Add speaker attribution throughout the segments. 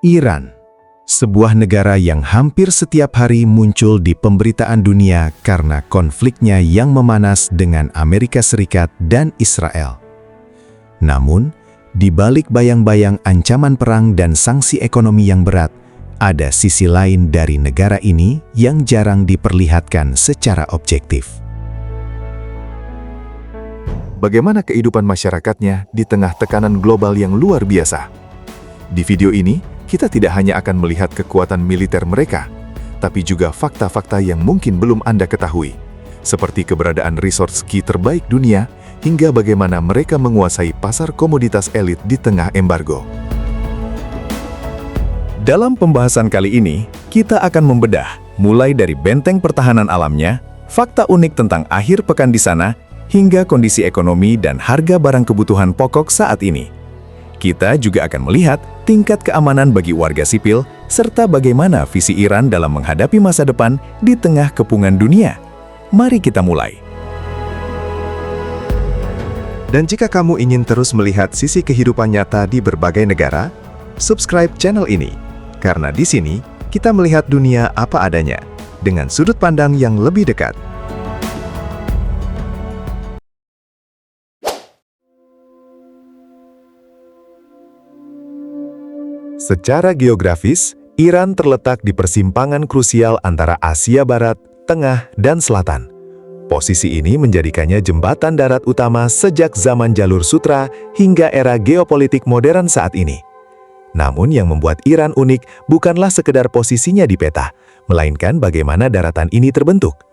Speaker 1: Iran, sebuah negara yang hampir setiap hari muncul di pemberitaan dunia karena konfliknya yang memanas dengan Amerika Serikat dan Israel. Namun, di balik bayang-bayang ancaman perang dan sanksi ekonomi yang berat, ada sisi lain dari negara ini yang jarang diperlihatkan secara objektif.
Speaker 2: Bagaimana kehidupan masyarakatnya di tengah tekanan global yang luar biasa? Di video ini, kita tidak hanya akan melihat kekuatan militer mereka, tapi juga fakta-fakta yang mungkin belum Anda ketahui, seperti keberadaan resort ski terbaik dunia, hingga bagaimana mereka menguasai pasar komoditas elit di tengah embargo.
Speaker 3: Dalam pembahasan kali ini, kita akan membedah mulai dari benteng pertahanan alamnya, fakta unik tentang akhir pekan di sana, hingga kondisi ekonomi dan harga barang kebutuhan pokok saat ini. Kita juga akan melihat tingkat keamanan bagi warga sipil, serta bagaimana visi Iran dalam menghadapi masa depan di tengah kepungan dunia. Mari kita mulai.
Speaker 2: Dan jika kamu ingin terus melihat sisi kehidupan nyata di berbagai negara, subscribe channel ini. Karena di sini, kita melihat dunia apa adanya, dengan sudut pandang yang lebih dekat. Secara geografis, Iran terletak di persimpangan krusial antara Asia Barat, Tengah, dan Selatan. Posisi ini menjadikannya jembatan darat utama sejak zaman jalur sutra hingga era geopolitik modern saat ini. Namun yang membuat Iran unik bukanlah sekedar posisinya di peta, melainkan bagaimana daratan ini terbentuk.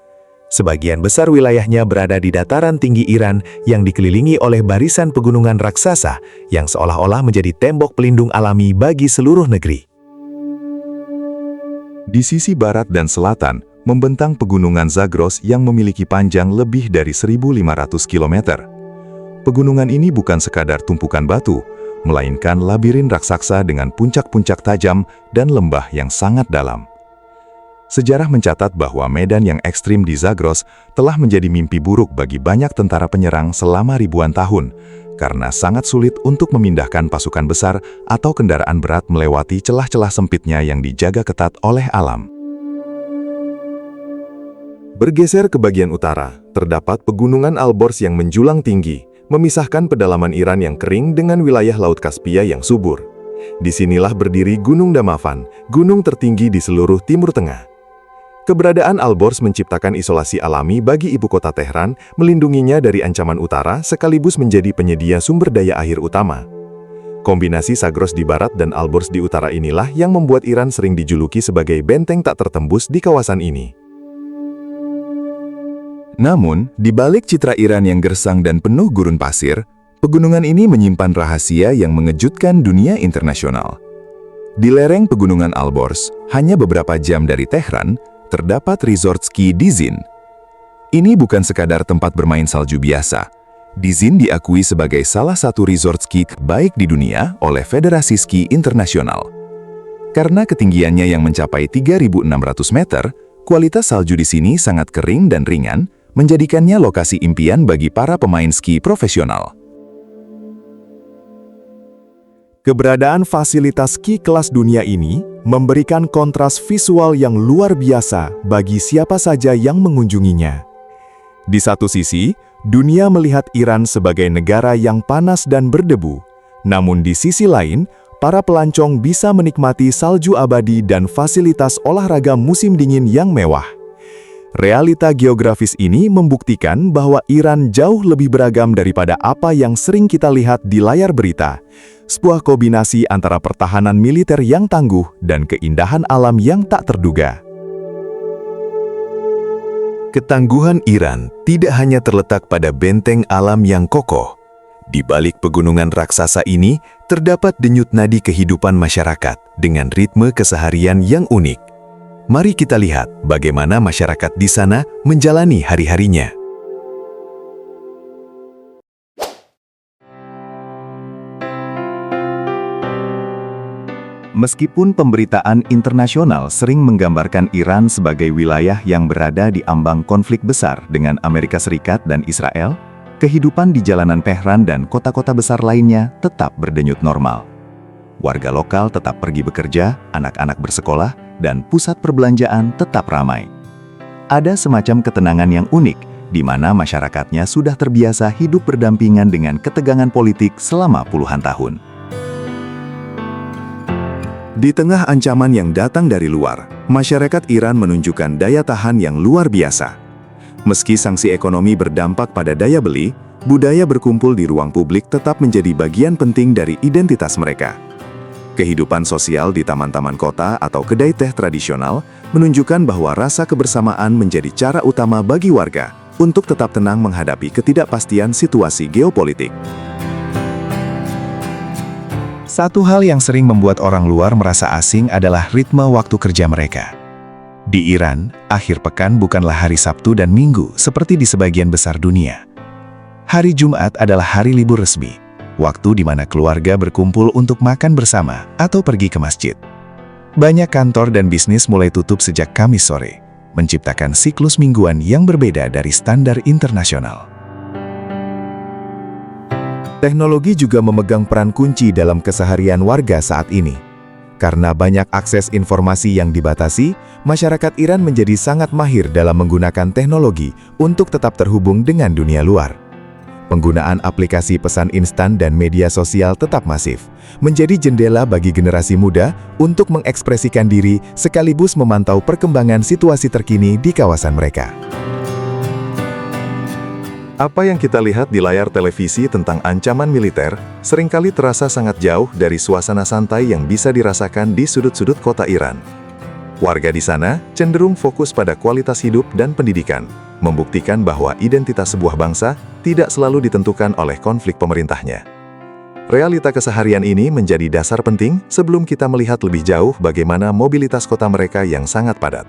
Speaker 2: Sebagian besar wilayahnya berada di dataran tinggi Iran yang dikelilingi oleh barisan pegunungan raksasa yang seolah-olah menjadi tembok pelindung alami bagi seluruh negeri. Di sisi barat dan selatan, membentang pegunungan Zagros yang memiliki panjang lebih dari 1.500 km. Pegunungan ini bukan sekadar tumpukan batu, melainkan labirin raksasa dengan puncak-puncak tajam dan lembah yang sangat dalam. Sejarah mencatat bahwa medan yang ekstrim di Zagros telah menjadi mimpi buruk bagi banyak tentara penyerang selama ribuan tahun, karena sangat sulit untuk memindahkan pasukan besar atau kendaraan berat melewati celah-celah sempitnya yang dijaga ketat oleh alam. Bergeser ke bagian utara, terdapat pegunungan Alborz yang menjulang tinggi, memisahkan pedalaman Iran yang kering dengan wilayah Laut Kaspia yang subur. Disinilah berdiri Gunung Damavand, gunung tertinggi di seluruh Timur Tengah. Keberadaan Alborz menciptakan isolasi alami bagi ibu kota Tehran, melindunginya dari ancaman utara sekaligus menjadi penyedia sumber daya air utama. Kombinasi Zagros di barat dan Alborz di utara inilah yang membuat Iran sering dijuluki sebagai benteng tak tertembus di kawasan ini. Namun, di balik citra Iran yang gersang dan penuh gurun pasir, pegunungan ini menyimpan rahasia yang mengejutkan dunia internasional. Di lereng pegunungan Alborz, hanya beberapa jam dari Tehran, terdapat resort ski Dizin. Ini bukan sekadar tempat bermain salju biasa. Dizin diakui sebagai salah satu resort ski terbaik di dunia oleh Federasi Ski Internasional. Karena ketinggiannya yang mencapai 3.600 meter, kualitas salju di sini sangat kering dan ringan, menjadikannya lokasi impian bagi para pemain ski profesional. Keberadaan fasilitas ski kelas dunia ini memberikan kontras visual yang luar biasa bagi siapa saja yang mengunjunginya. Di satu sisi, dunia melihat Iran sebagai negara yang panas dan berdebu. Namun di sisi lain, para pelancong bisa menikmati salju abadi dan fasilitas olahraga musim dingin yang mewah. Realita geografis ini membuktikan bahwa Iran jauh lebih beragam daripada apa yang sering kita lihat di layar berita. Sebuah kombinasi antara pertahanan militer yang tangguh dan keindahan alam yang tak terduga. Ketangguhan Iran tidak hanya terletak pada benteng alam yang kokoh. Di balik pegunungan raksasa ini, terdapat denyut nadi kehidupan masyarakat dengan ritme keseharian yang unik. Mari kita lihat bagaimana masyarakat di sana menjalani hari-harinya. Meskipun pemberitaan internasional sering menggambarkan Iran sebagai wilayah yang berada di ambang konflik besar dengan Amerika Serikat dan Israel, kehidupan di jalanan Tehran dan kota-kota besar lainnya tetap berdenyut normal. warga lokal tetap pergi bekerja, anak-anak bersekolah, dan pusat perbelanjaan tetap ramai. Ada semacam ketenangan yang unik, di mana masyarakatnya sudah terbiasa hidup berdampingan dengan ketegangan politik selama puluhan tahun. Di tengah ancaman yang datang dari luar, masyarakat Iran menunjukkan daya tahan yang luar biasa. Meski sanksi ekonomi berdampak pada daya beli, budaya berkumpul di ruang publik tetap menjadi bagian penting dari identitas mereka. Kehidupan sosial di taman-taman kota atau kedai teh tradisional menunjukkan bahwa rasa kebersamaan menjadi cara utama bagi warga untuk tetap tenang menghadapi ketidakpastian situasi geopolitik.
Speaker 3: Satu hal yang sering membuat orang luar merasa asing adalah ritme waktu kerja mereka. Di Iran, akhir pekan bukanlah hari Sabtu dan Minggu seperti di sebagian besar dunia. Hari Jumat adalah hari libur resmi, waktu di mana keluarga berkumpul untuk makan bersama atau pergi ke masjid. Banyak kantor dan bisnis mulai tutup sejak Kamis sore, menciptakan siklus mingguan yang berbeda dari standar internasional.
Speaker 2: Teknologi juga memegang peran kunci dalam keseharian warga saat ini. Karena banyak akses informasi yang dibatasi, masyarakat Iran menjadi sangat mahir dalam menggunakan teknologi untuk tetap terhubung dengan dunia luar. Penggunaan aplikasi pesan instan dan media sosial tetap masif, menjadi jendela bagi generasi muda untuk mengekspresikan diri sekaligus memantau perkembangan situasi terkini di kawasan mereka. Apa yang kita lihat di layar televisi tentang ancaman militer seringkali terasa sangat jauh dari suasana santai yang bisa dirasakan di sudut-sudut kota Iran. Warga di sana cenderung fokus pada kualitas hidup dan pendidikan, membuktikan bahwa identitas sebuah bangsa tidak selalu ditentukan oleh konflik pemerintahnya. Realita keseharian ini menjadi dasar penting sebelum kita melihat lebih jauh bagaimana mobilitas kota mereka yang sangat padat.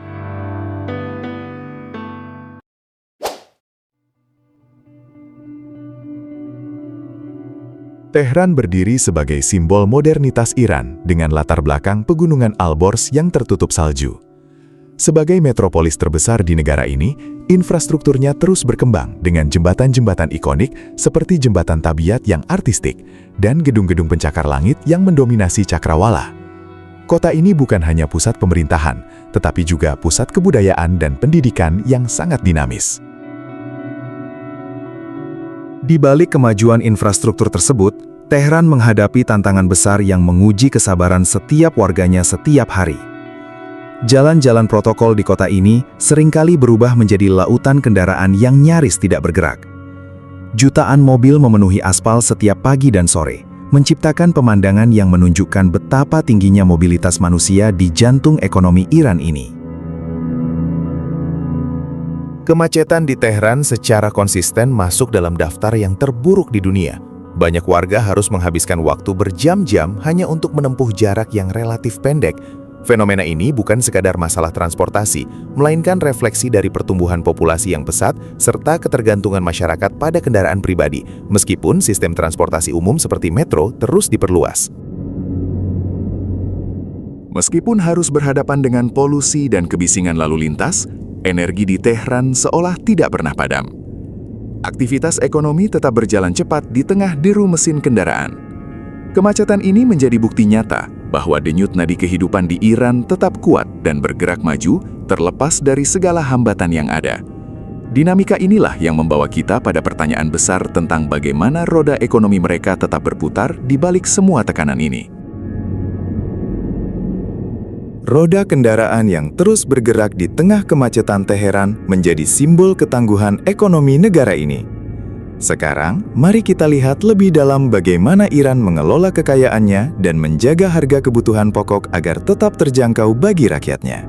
Speaker 2: Tehran berdiri sebagai simbol modernitas Iran dengan latar belakang pegunungan Alborz yang tertutup salju. Sebagai metropolis terbesar di negara ini, infrastrukturnya terus berkembang dengan jembatan-jembatan ikonik seperti Jembatan Tabiat yang artistik dan gedung-gedung pencakar langit yang mendominasi cakrawala. Kota ini bukan hanya pusat pemerintahan, tetapi juga pusat kebudayaan dan pendidikan yang sangat dinamis. Di balik kemajuan infrastruktur tersebut, Tehran menghadapi tantangan besar yang menguji kesabaran setiap warganya setiap hari. Jalan-jalan protokol di kota ini seringkali berubah menjadi lautan kendaraan yang nyaris tidak bergerak. Jutaan mobil memenuhi aspal setiap pagi dan sore, menciptakan pemandangan yang menunjukkan betapa tingginya mobilitas manusia di jantung ekonomi Iran ini. Kemacetan di Tehran secara konsisten masuk dalam daftar yang terburuk di dunia. Banyak warga harus menghabiskan waktu berjam-jam hanya untuk menempuh jarak yang relatif pendek. Fenomena ini bukan sekadar masalah transportasi, melainkan refleksi dari pertumbuhan populasi yang pesat serta ketergantungan masyarakat pada kendaraan pribadi, meskipun sistem transportasi umum seperti metro terus diperluas. Meskipun harus berhadapan dengan polusi dan kebisingan lalu lintas, energi di Tehran seolah tidak pernah padam. Aktivitas ekonomi tetap berjalan cepat di tengah deru mesin kendaraan. Kemacetan ini menjadi bukti nyata bahwa denyut nadi kehidupan di Iran tetap kuat dan bergerak maju terlepas dari segala hambatan yang ada. Dinamika inilah yang membawa kita pada pertanyaan besar tentang bagaimana roda ekonomi mereka tetap berputar di balik semua tekanan ini. Roda kendaraan yang terus bergerak di tengah kemacetan Teheran menjadi simbol ketangguhan ekonomi negara ini. Sekarang, mari kita lihat lebih dalam bagaimana Iran mengelola kekayaannya dan menjaga harga kebutuhan pokok agar tetap terjangkau bagi rakyatnya.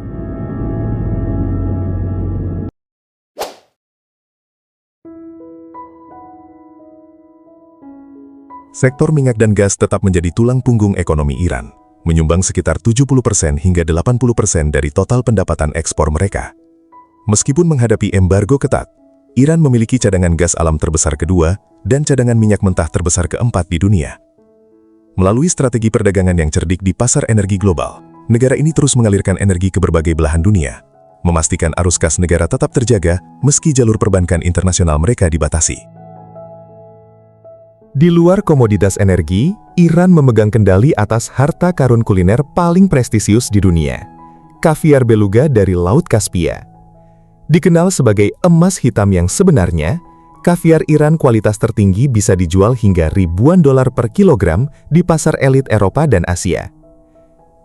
Speaker 2: Sektor minyak dan gas tetap menjadi tulang punggung ekonomi Iran, menyumbang sekitar 70% hingga 80% dari total pendapatan ekspor mereka. Meskipun menghadapi embargo ketat, Iran memiliki cadangan gas alam terbesar kedua dan cadangan minyak mentah terbesar keempat di dunia. Melalui strategi perdagangan yang cerdik di pasar energi global, negara ini terus mengalirkan energi ke berbagai belahan dunia, memastikan arus kas negara tetap terjaga meski jalur perbankan internasional mereka dibatasi. Di luar komoditas energi, Iran memegang kendali atas harta karun kuliner paling prestisius di dunia, kaviar beluga dari Laut Kaspia. Dikenal sebagai emas hitam yang sebenarnya, kaviar Iran kualitas tertinggi bisa dijual hingga ribuan dolar per kilogram di pasar elit Eropa dan Asia.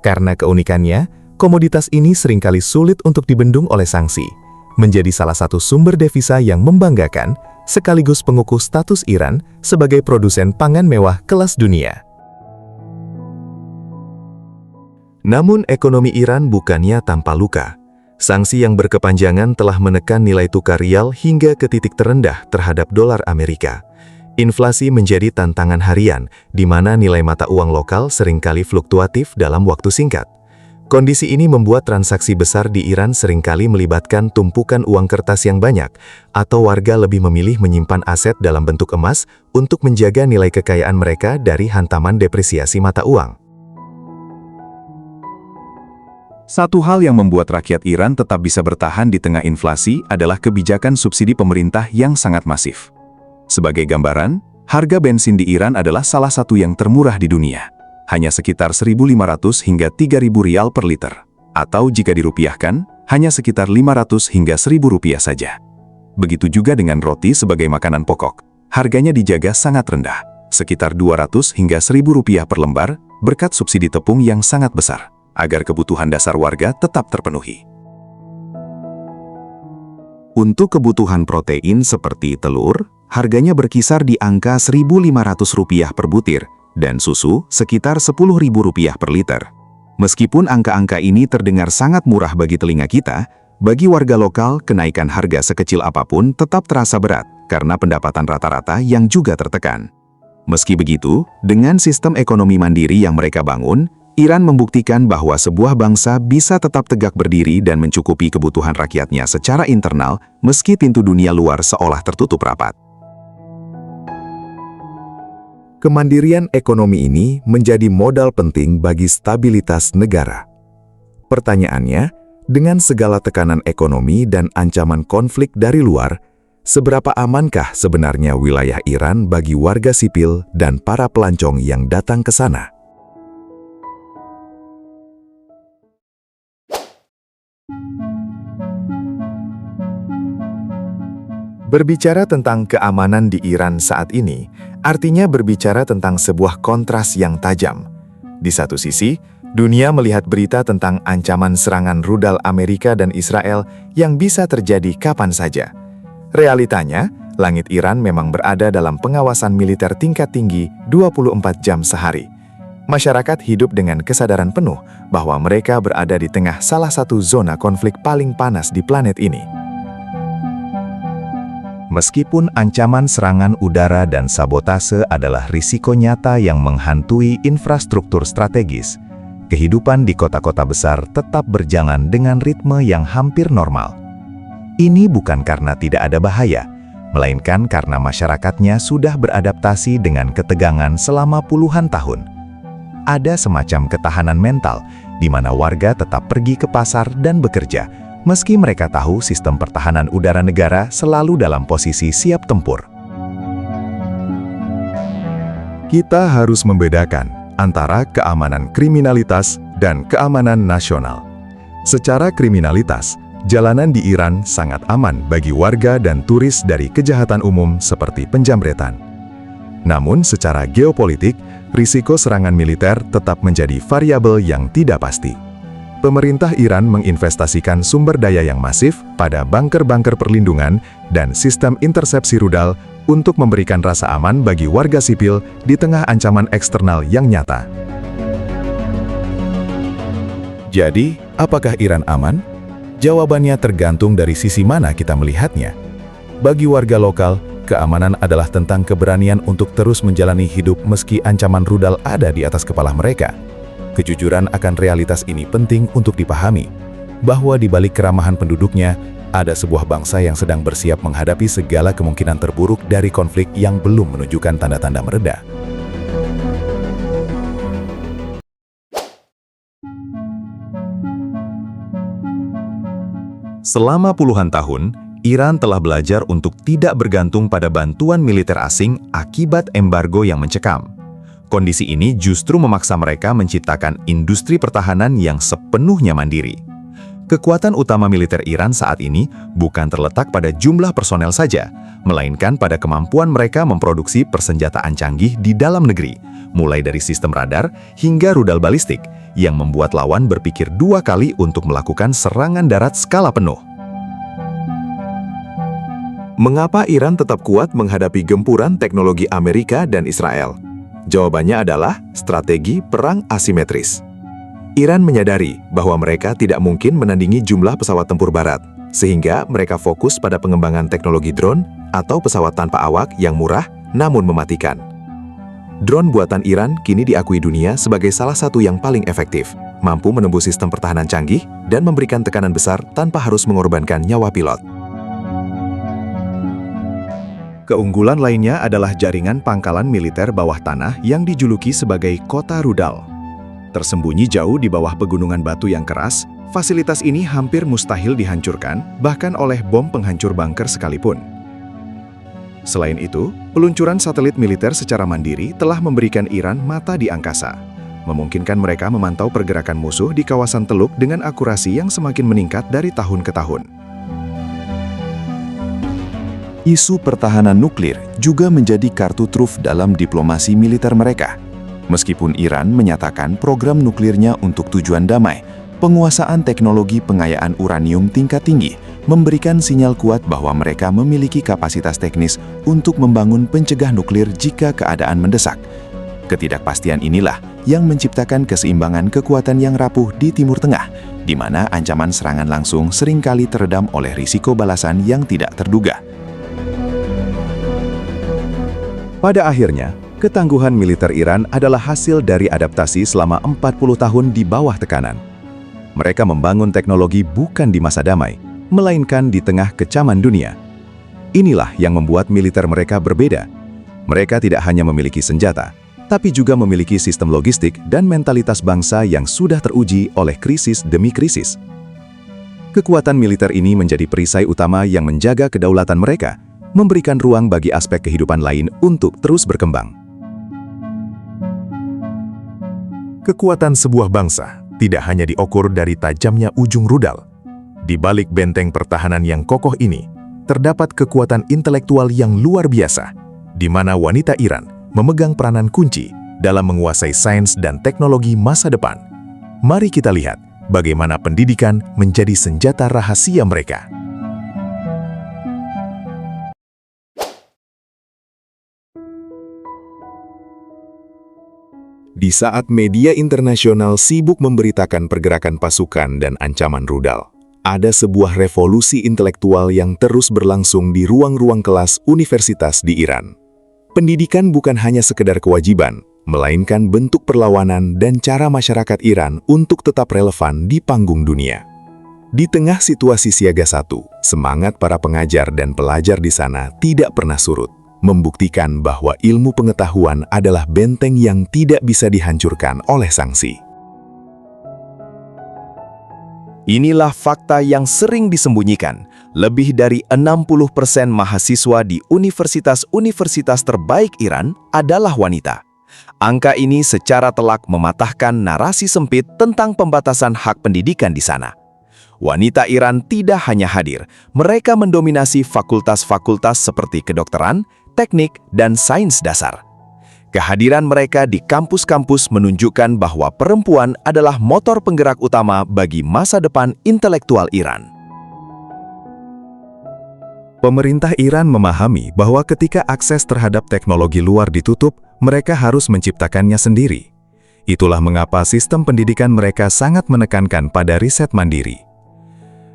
Speaker 2: Karena keunikannya, komoditas ini seringkali sulit untuk dibendung oleh sanksi, menjadi salah satu sumber devisa yang membanggakan sekaligus pengukuh status Iran sebagai produsen pangan mewah kelas dunia.
Speaker 1: Namun ekonomi Iran bukannya tanpa luka. Sanksi yang berkepanjangan telah menekan nilai tukar rial hingga ke titik terendah terhadap dolar Amerika. Inflasi menjadi tantangan harian, di mana nilai mata uang lokal seringkali fluktuatif dalam waktu singkat. Kondisi ini membuat transaksi besar di Iran seringkali melibatkan tumpukan uang kertas yang banyak, atau warga lebih memilih menyimpan aset dalam bentuk emas untuk menjaga nilai kekayaan mereka dari hantaman depresiasi mata uang.
Speaker 3: Satu hal yang membuat rakyat Iran tetap bisa bertahan di tengah inflasi adalah kebijakan subsidi pemerintah yang sangat masif. Sebagai gambaran, harga bensin di Iran adalah salah satu yang termurah di dunia. Hanya sekitar 1.500 hingga 3.000 rial per liter. Atau jika dirupiahkan, hanya sekitar 500 hingga 1.000 rupiah saja. Begitu juga dengan roti sebagai makanan pokok. Harganya dijaga sangat rendah, sekitar 200 hingga 1.000 rupiah per lembar, berkat subsidi tepung yang sangat besar, agar kebutuhan dasar warga tetap terpenuhi.
Speaker 4: Untuk kebutuhan protein seperti telur, harganya berkisar di angka Rp1.500 per butir, dan susu sekitar Rp10.000 per liter. Meskipun angka-angka ini terdengar sangat murah bagi telinga kita, bagi warga lokal kenaikan harga sekecil apapun tetap terasa berat karena pendapatan rata-rata yang juga tertekan. Meski begitu, dengan sistem ekonomi mandiri yang mereka bangun, Iran membuktikan bahwa sebuah bangsa bisa tetap tegak berdiri dan mencukupi kebutuhan rakyatnya secara internal meski pintu dunia luar seolah tertutup rapat.
Speaker 2: Kemandirian ekonomi ini menjadi modal penting bagi stabilitas negara. Pertanyaannya, dengan segala tekanan ekonomi dan ancaman konflik dari luar, seberapa amankah sebenarnya wilayah Iran bagi warga sipil dan para pelancong yang datang ke sana? Berbicara tentang keamanan di Iran saat ini, artinya berbicara tentang sebuah kontras yang tajam. Di satu sisi, dunia melihat berita tentang ancaman serangan rudal Amerika dan Israel yang bisa terjadi kapan saja. Realitanya, langit Iran memang berada dalam pengawasan militer tingkat tinggi 24 jam sehari. Masyarakat hidup dengan kesadaran penuh bahwa mereka berada di tengah salah satu zona konflik paling panas di planet ini.
Speaker 3: Meskipun ancaman serangan udara dan sabotase adalah risiko nyata yang menghantui infrastruktur strategis, kehidupan di kota-kota besar tetap berjalan dengan ritme yang hampir normal. Ini bukan karena tidak ada bahaya, melainkan karena masyarakatnya sudah beradaptasi dengan ketegangan selama puluhan tahun. Ada semacam ketahanan mental, di mana warga tetap pergi ke pasar dan bekerja, meski mereka tahu sistem pertahanan udara negara selalu dalam posisi siap tempur.
Speaker 2: Kita harus membedakan antara keamanan kriminalitas dan keamanan nasional. Secara kriminalitas, jalanan di Iran sangat aman bagi warga dan turis dari kejahatan umum seperti penjamretan. Namun secara geopolitik, risiko serangan militer tetap menjadi variabel yang tidak pasti. Pemerintah Iran menginvestasikan sumber daya yang masif pada bunker-bunker perlindungan dan sistem intersepsi rudal untuk memberikan rasa aman bagi warga sipil di tengah ancaman eksternal yang nyata. Jadi, apakah Iran aman? Jawabannya tergantung dari sisi mana kita melihatnya. Bagi warga lokal, keamanan adalah tentang keberanian untuk terus menjalani hidup meski ancaman rudal ada di atas kepala mereka. Kejujuran akan realitas ini penting untuk dipahami, bahwa di balik keramahan penduduknya, ada sebuah bangsa yang sedang bersiap menghadapi segala kemungkinan terburuk dari konflik yang belum menunjukkan tanda-tanda mereda.
Speaker 3: Selama puluhan tahun, Iran telah belajar untuk tidak bergantung pada bantuan militer asing akibat embargo yang mencekam. Kondisi ini justru memaksa mereka menciptakan industri pertahanan yang sepenuhnya mandiri. Kekuatan utama militer Iran saat ini bukan terletak pada jumlah personel saja, melainkan pada kemampuan mereka memproduksi persenjataan canggih di dalam negeri, mulai dari sistem radar hingga rudal balistik, yang membuat lawan berpikir 2 kali untuk melakukan serangan darat skala penuh.
Speaker 2: Mengapa Iran tetap kuat menghadapi gempuran teknologi Amerika dan Israel? Jawabannya adalah strategi perang asimetris. Iran menyadari bahwa mereka tidak mungkin menandingi jumlah pesawat tempur barat, sehingga mereka fokus pada pengembangan teknologi drone atau pesawat tanpa awak yang murah namun mematikan. Drone buatan Iran kini diakui dunia sebagai salah satu yang paling efektif, mampu menembus sistem pertahanan canggih dan memberikan tekanan besar tanpa harus mengorbankan nyawa pilot.
Speaker 1: Keunggulan lainnya adalah jaringan pangkalan militer bawah tanah yang dijuluki sebagai Kota Rudal. Tersembunyi jauh di bawah pegunungan batu yang keras, fasilitas ini hampir mustahil dihancurkan, bahkan oleh bom penghancur bunker sekalipun. Selain itu, peluncuran satelit militer secara mandiri telah memberikan Iran mata di angkasa, memungkinkan mereka memantau pergerakan musuh di kawasan Teluk dengan akurasi yang semakin meningkat dari tahun ke tahun.
Speaker 4: Isu pertahanan nuklir juga menjadi kartu truf dalam diplomasi militer mereka. Meskipun Iran menyatakan program nuklirnya untuk tujuan damai, penguasaan teknologi pengayaan uranium tingkat tinggi memberikan sinyal kuat bahwa mereka memiliki kapasitas teknis untuk membangun pencegah nuklir jika keadaan mendesak. Ketidakpastian inilah yang menciptakan keseimbangan kekuatan yang rapuh di Timur Tengah, di mana ancaman serangan langsung seringkali teredam oleh risiko balasan yang tidak terduga.
Speaker 1: Pada akhirnya, ketangguhan militer Iran adalah hasil dari adaptasi selama 40 tahun di bawah tekanan. Mereka membangun teknologi bukan di masa damai, melainkan di tengah kecaman dunia. Inilah yang membuat militer mereka berbeda. Mereka tidak hanya memiliki senjata, tapi juga memiliki sistem logistik dan mentalitas bangsa yang sudah teruji oleh krisis demi krisis. Kekuatan militer ini menjadi perisai utama yang menjaga kedaulatan mereka, memberikan ruang bagi aspek kehidupan lain untuk terus berkembang.
Speaker 2: Kekuatan sebuah bangsa tidak hanya diukur dari tajamnya ujung rudal. Di balik benteng pertahanan yang kokoh ini, terdapat kekuatan intelektual yang luar biasa, di mana wanita Iran memegang peranan kunci dalam menguasai sains dan teknologi masa depan. Mari kita lihat bagaimana pendidikan menjadi senjata rahasia mereka. Di saat media internasional sibuk memberitakan pergerakan pasukan dan ancaman rudal, ada sebuah revolusi intelektual yang terus berlangsung di ruang-ruang kelas universitas di Iran. Pendidikan bukan hanya sekedar kewajiban, melainkan bentuk perlawanan dan cara masyarakat Iran untuk tetap relevan di panggung dunia. Di tengah situasi siaga satu, semangat para pengajar dan pelajar di sana tidak pernah surut, membuktikan bahwa ilmu pengetahuan adalah benteng yang tidak bisa dihancurkan oleh sanksi.
Speaker 3: Inilah fakta yang sering disembunyikan. Lebih dari 60% mahasiswa di universitas-universitas terbaik Iran adalah wanita. Angka ini secara telak mematahkan narasi sempit tentang pembatasan hak pendidikan di sana. Wanita Iran tidak hanya hadir, mereka mendominasi fakultas-fakultas seperti kedokteran, teknik, dan sains dasar. Kehadiran mereka di kampus-kampus menunjukkan bahwa perempuan adalah motor penggerak utama bagi masa depan intelektual Iran.
Speaker 1: Pemerintah Iran memahami bahwa ketika akses terhadap teknologi luar ditutup, mereka harus menciptakannya sendiri. Itulah mengapa sistem pendidikan mereka sangat menekankan pada riset mandiri.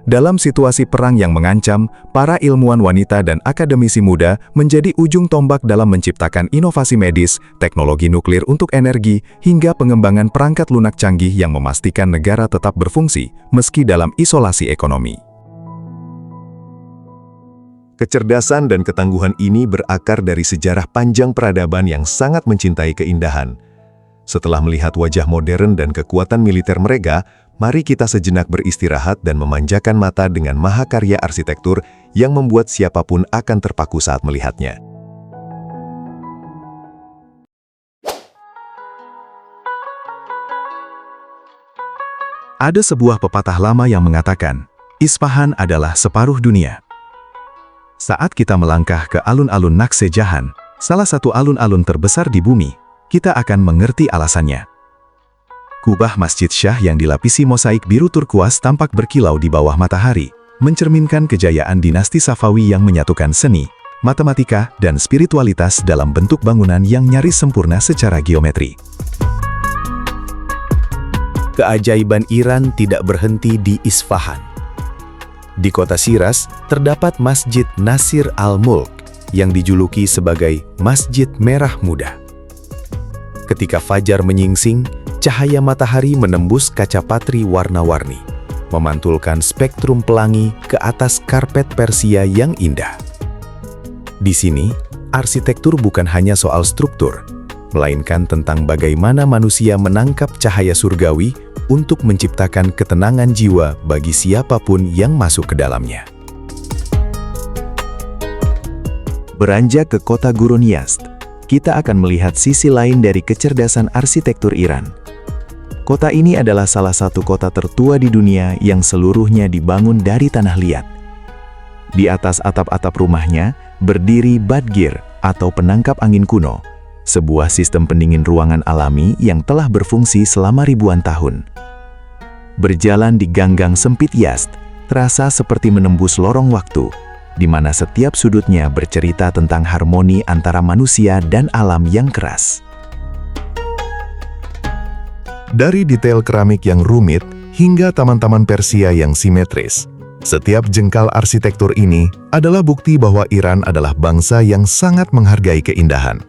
Speaker 1: Dalam situasi perang yang mengancam, para ilmuwan wanita dan akademisi muda menjadi ujung tombak dalam menciptakan inovasi medis, teknologi nuklir untuk energi, hingga pengembangan perangkat lunak canggih yang memastikan negara tetap berfungsi, meski dalam isolasi ekonomi.
Speaker 2: Kecerdasan dan ketangguhan ini berakar dari sejarah panjang peradaban yang sangat mencintai keindahan. Setelah melihat wajah modern dan kekuatan militer mereka, mari kita sejenak beristirahat dan memanjakan mata dengan mahakarya arsitektur yang membuat siapapun akan terpaku saat melihatnya.
Speaker 1: Ada sebuah pepatah lama yang mengatakan, Isfahan adalah separuh dunia. Saat kita melangkah ke alun-alun Naksejahan, salah satu alun-alun terbesar di bumi, kita akan mengerti alasannya. Kubah Masjid Shah yang dilapisi mosaik biru turkuas tampak berkilau di bawah matahari, mencerminkan kejayaan dinasti Safawi yang menyatukan seni, matematika, dan spiritualitas dalam bentuk bangunan yang nyaris sempurna secara geometri.
Speaker 3: Keajaiban Iran tidak berhenti di Isfahan. Di kota Shiraz, terdapat Masjid Nasir al-Mulk yang dijuluki sebagai Masjid Merah Muda. Ketika fajar menyingsing, cahaya matahari menembus kaca patri warna-warni, memantulkan spektrum pelangi ke atas karpet Persia yang indah. Di sini, arsitektur bukan hanya soal struktur, melainkan tentang bagaimana manusia menangkap cahaya surgawi untuk menciptakan ketenangan jiwa bagi siapapun yang masuk ke dalamnya.
Speaker 4: Beranjak ke kota Gurun Yazd, kita akan melihat sisi lain dari kecerdasan arsitektur Iran. Kota ini adalah salah satu kota tertua di dunia yang seluruhnya dibangun dari tanah liat. Di atas atap-atap rumahnya berdiri badgir atau penangkap angin kuno, sebuah sistem pendingin ruangan alami yang telah berfungsi selama ribuan tahun. Berjalan di gang-gang sempit Yazd, terasa seperti menembus lorong waktu, di mana setiap sudutnya bercerita tentang harmoni antara manusia dan alam yang keras.
Speaker 2: Dari detail keramik yang rumit hingga taman-taman Persia yang simetris, setiap jengkal arsitektur ini adalah bukti bahwa Iran adalah bangsa yang sangat menghargai keindahan.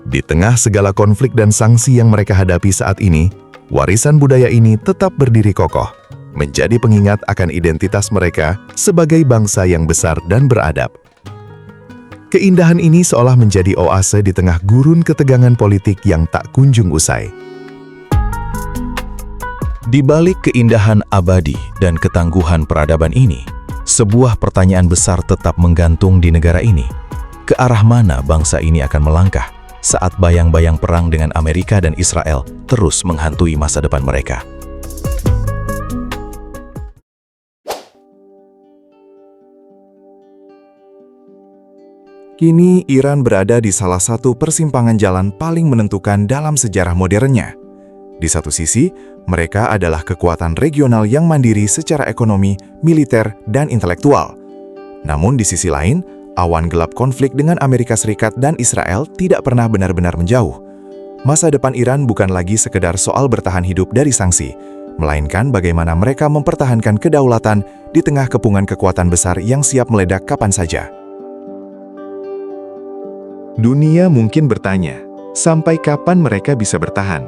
Speaker 2: Di tengah segala konflik dan sanksi yang mereka hadapi saat ini, warisan budaya ini tetap berdiri kokoh, menjadi pengingat akan identitas mereka sebagai bangsa yang besar dan beradab. Keindahan ini seolah menjadi oase di tengah gurun ketegangan politik yang tak kunjung usai.
Speaker 1: Di balik keindahan abadi dan ketangguhan peradaban ini, sebuah pertanyaan besar tetap menggantung di negara ini. Ke arah mana bangsa ini akan melangkah saat bayang-bayang perang dengan Amerika dan Israel terus menghantui masa depan mereka?
Speaker 2: Kini Iran berada di salah satu persimpangan jalan paling menentukan dalam sejarah modernnya. Di satu sisi, mereka adalah kekuatan regional yang mandiri secara ekonomi, militer, dan intelektual. Namun di sisi lain, awan gelap konflik dengan Amerika Serikat dan Israel tidak pernah benar-benar menjauh. Masa depan Iran bukan lagi sekedar soal bertahan hidup dari sanksi, melainkan bagaimana mereka mempertahankan kedaulatan di tengah kepungan kekuatan besar yang siap meledak kapan saja. Dunia mungkin bertanya, sampai kapan mereka bisa bertahan?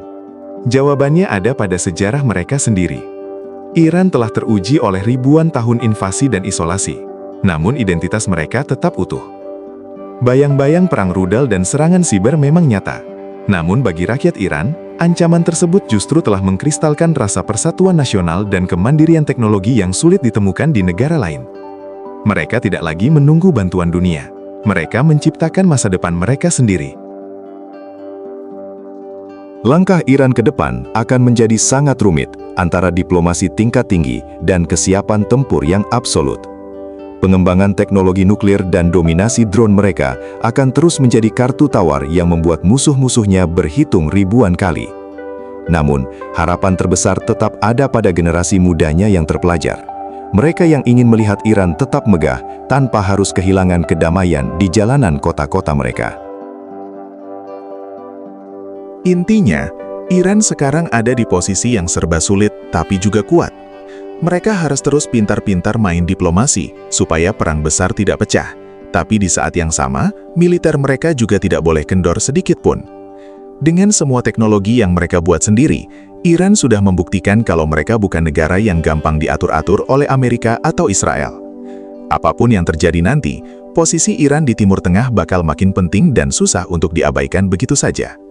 Speaker 2: Jawabannya ada pada sejarah mereka sendiri. Iran telah teruji oleh ribuan tahun invasi dan isolasi, namun identitas mereka tetap utuh. Bayang-bayang perang rudal dan serangan siber memang nyata. Namun bagi rakyat Iran, ancaman tersebut justru telah mengkristalkan rasa persatuan nasional dan kemandirian teknologi yang sulit ditemukan di negara lain. Mereka tidak lagi menunggu bantuan dunia. Mereka menciptakan masa depan mereka sendiri. Langkah Iran ke depan akan menjadi sangat rumit antara diplomasi tingkat tinggi dan kesiapan tempur yang absolut. Pengembangan teknologi nuklir dan dominasi drone mereka akan terus menjadi kartu tawar yang membuat musuh-musuhnya berhitung ribuan kali. Namun, harapan terbesar tetap ada pada generasi mudanya yang terpelajar. Mereka yang ingin melihat Iran tetap megah tanpa harus kehilangan kedamaian di jalanan kota-kota mereka. Intinya, Iran sekarang ada di posisi yang serba sulit tapi juga kuat. Mereka harus terus pintar-pintar main diplomasi supaya perang besar tidak pecah. Tapi di saat yang sama, militer mereka juga tidak boleh kendor sedikit pun. Dengan semua teknologi yang mereka buat sendiri, Iran sudah membuktikan kalau mereka bukan negara yang gampang diatur-atur oleh Amerika atau Israel. Apapun yang terjadi nanti, posisi Iran di Timur Tengah bakal makin penting dan susah untuk diabaikan begitu saja.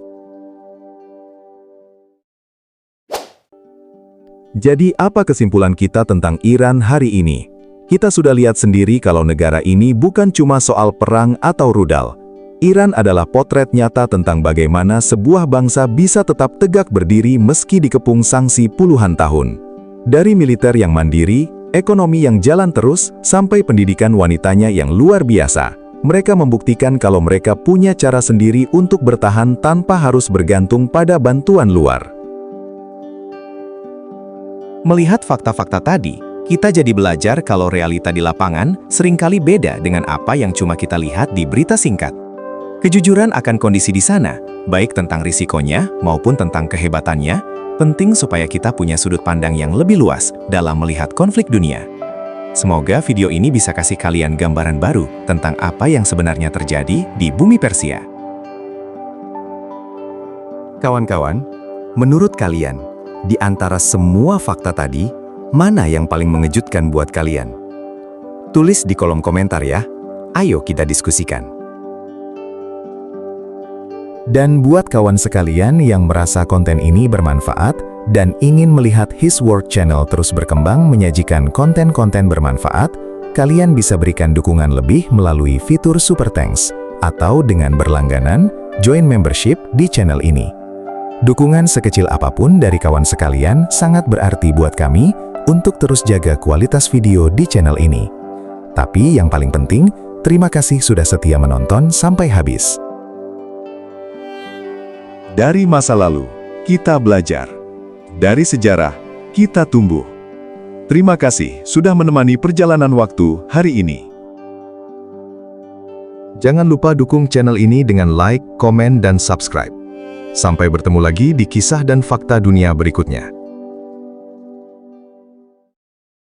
Speaker 1: Jadi apa kesimpulan kita tentang Iran hari ini? Kita sudah lihat sendiri kalau negara ini bukan cuma soal perang atau rudal.
Speaker 2: Iran adalah potret nyata tentang bagaimana sebuah bangsa bisa tetap tegak berdiri meski dikepung sanksi puluhan tahun. Dari militer yang mandiri, ekonomi yang jalan terus, sampai pendidikan wanitanya yang luar biasa, mereka membuktikan kalau mereka punya cara sendiri untuk bertahan tanpa harus bergantung pada bantuan luar.
Speaker 3: Melihat fakta-fakta tadi, kita jadi belajar kalau realita di lapangan seringkali beda dengan apa yang cuma kita lihat di berita singkat. Kejujuran akan kondisi di sana, baik tentang risikonya maupun tentang kehebatannya, penting supaya kita punya sudut pandang yang lebih luas dalam melihat konflik dunia. Semoga video ini bisa kasih kalian gambaran baru tentang apa yang sebenarnya terjadi di bumi Persia. Kawan-kawan, menurut kalian, di antara semua fakta tadi, mana yang paling mengejutkan buat kalian? Tulis di kolom komentar ya. Ayo kita diskusikan.
Speaker 2: Dan buat kawan sekalian yang merasa konten ini bermanfaat dan ingin melihat His Word Channel terus berkembang menyajikan konten-konten bermanfaat, kalian bisa berikan dukungan lebih melalui fitur Super Thanks atau dengan berlangganan join membership di channel ini. Dukungan sekecil apapun dari kawan sekalian sangat berarti buat kami untuk terus jaga kualitas video di channel ini. Tapi yang paling penting, terima kasih sudah setia menonton sampai habis.
Speaker 3: Dari masa lalu, kita belajar. Dari sejarah, kita tumbuh. Terima kasih sudah menemani perjalanan waktu hari ini.
Speaker 1: Jangan lupa dukung channel ini dengan like, komen, dan subscribe. Sampai bertemu lagi di kisah dan fakta dunia berikutnya.